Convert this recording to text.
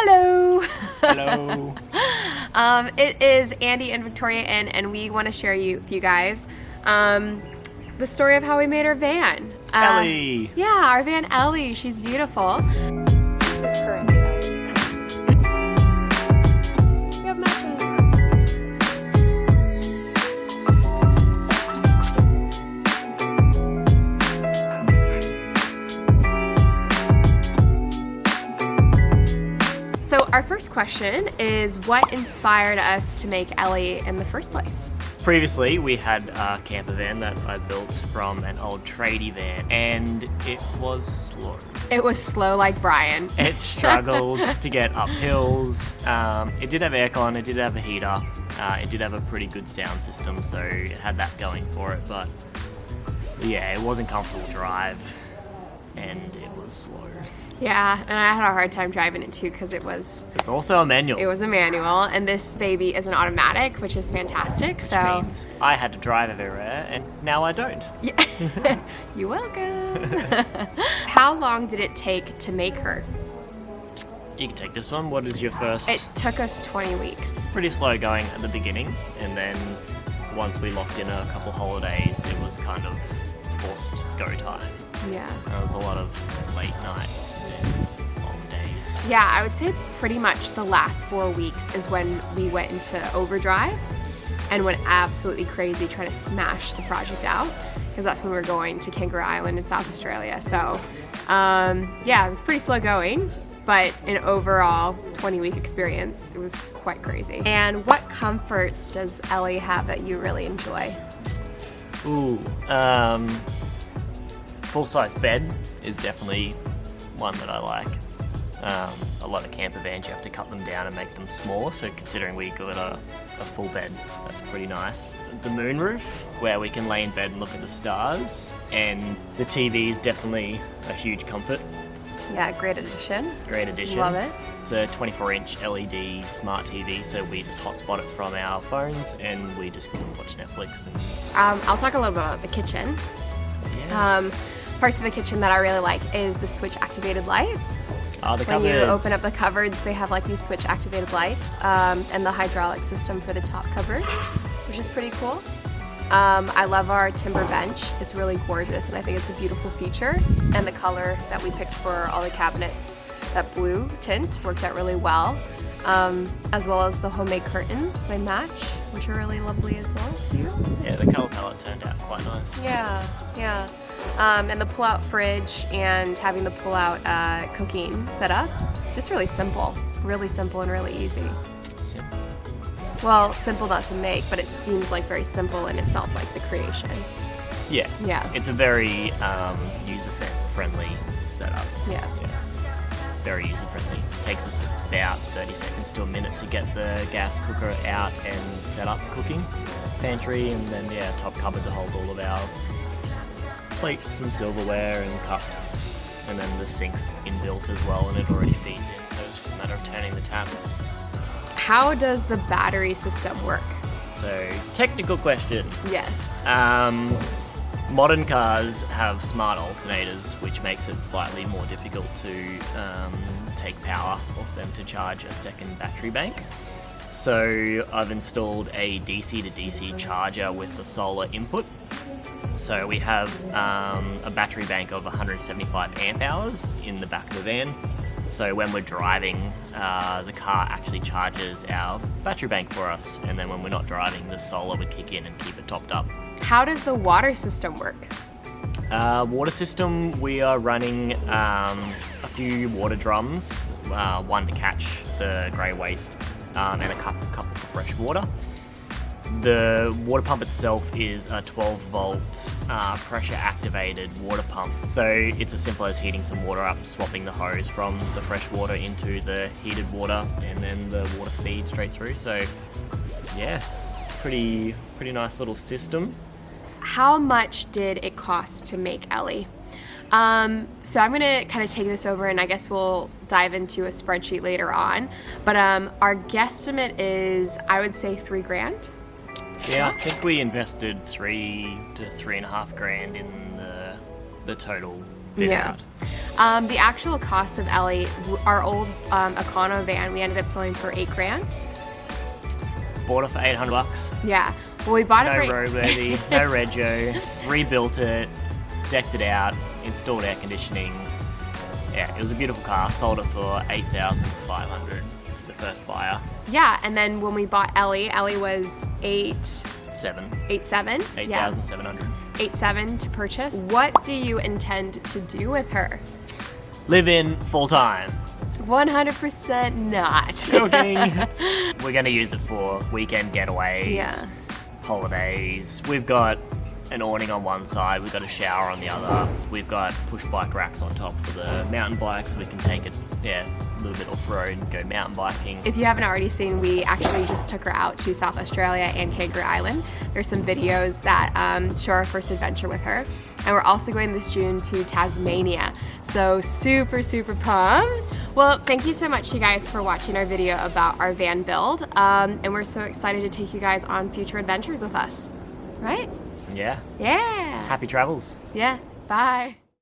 Hello. Hello. It is Andy and Victoria and we want to share with you guys the story of how we made our van. Ellie. Yeah, our van Ellie. She's beautiful. This is currently Ellie. We have matches. So our first question is, what inspired us to make Ellie in the first place? Previously, we had a camper van that I built from an old tradie van, and it was slow. It was slow like Brian. It struggled to get up hills. It did have aircon, it did have a heater, it did have a pretty good sound system, so it had that going for it, but yeah, it wasn't comfortable to drive, and it was slow. Yeah, and I had a hard time driving it too because It's also a manual. it was a manual, and this baby is an automatic, which is fantastic. Which means I had to drive everywhere, and now I don't. Yeah. You're welcome. How long did it take to make her? You can take this one. What is your first? It took us 20 weeks. Pretty slow going at the beginning, and then once we locked in a couple holidays, it was kind of forced go time. Yeah. There was a lot of late nights and long days. Yeah, I would say pretty much the last 4 weeks is when we went into overdrive and went absolutely crazy trying to smash the project out, because that's when we were going to Kangaroo Island in South Australia. So, yeah, it was pretty slow going, but in overall 20-week experience, it was quite crazy. And what comforts does Ellie have that you really enjoy? Ooh, full-size bed is definitely one that I like. A lot of camper vans, you have to cut them down and make them smaller, so considering we got a full bed, that's pretty nice. The moonroof, where we can lay in bed and look at the stars, and the TV is definitely a huge comfort. Yeah, great addition. Great addition. Love it. It's a 24-inch LED smart TV, so we just hotspot it from our phones and we just can watch Netflix. And I'll talk a little bit about the kitchen. yeah. Parts of the kitchen that I really like is the switch activated lights. Oh, the When cupboards. you open up the cupboards, they have like these switch activated lights, and the hydraulic system for the top cupboard, which is pretty cool. I love our timber bench. It's really gorgeous, and I think it's a beautiful feature. And the color that we picked for all the cabinets, that blue tint, worked out really well. As well as the homemade curtains, they match, which are really lovely as well too. Yeah, the colour palette turned out quite nice. Yeah. And the pull-out fridge and having the pull-out cooking set up, just really simple and really easy. Simple. Well, simple not to make, but it seems like very simple in itself, like the creation. Yeah. Yeah. It's a very user-friendly setup. Yes. Yeah. Very user-friendly. Takes us about 30 seconds to a minute to get the gas cooker out and set up cooking. Pantry, and then top cupboard to hold all of our plates and silverware and cups, and then the sink's inbuilt as well, and it already feeds in, so it's just a matter of turning the tap. How does the battery system work? So, technical question. Yes. Modern cars have smart alternators, which makes it slightly more difficult to take power off them to charge a second battery bank. So I've installed a DC to DC charger with a solar input. So we have a battery bank of 175 amp hours in the back of the van. So when we're driving, the car actually charges our battery bank for us, and then when we're not driving, the solar would kick in and keep it topped up. How does the water system work? Water system, we are running a few water drums, one to catch the grey waste, and a couple for fresh water. The water pump itself is a 12-volt pressure-activated water pump. So it's as simple as heating some water up, swapping the hose from the fresh water into the heated water, and then the water feeds straight through. So yeah, pretty nice little system. How much did it cost to make Ellie? So I'm gonna kind of take this over, and I guess we'll dive into a spreadsheet later on. But our guesstimate is, I would say, $3,000. Yeah, I think we invested $3,000 to $3,500 in the total fit Yeah. out. The actual cost of Ellie, our old Econo van, we ended up selling for $8,000. Bought it for $800. Yeah. Well, we bought it No for roadworthy, no rego, rebuilt it, decked it out, installed air conditioning. Yeah, it was a beautiful car. Sold it for $8,500 to the first buyer. Yeah, and then when we bought Ellie was 7. 8,700. Yeah, 8,700. 8,700 to purchase. What do you intend to do with her? Live in full time. 100% not. Joking. We're going to use it for weekend getaways, Yeah. holidays. We've got an awning on one side, we've got a shower on the other. We've got push bike racks on top for the mountain bikes, so we can take it, a little bit off-road and go mountain biking. If you haven't already seen, we actually just took her out to South Australia and Kangaroo Island. There's some videos that show our first adventure with her. And we're also going this June to Tasmania. So super, super pumped. Well, thank you so much, you guys, for watching our video about our van build. And we're so excited to take you guys on future adventures with us. Right? Yeah. Yeah. Happy travels. Yeah. Bye.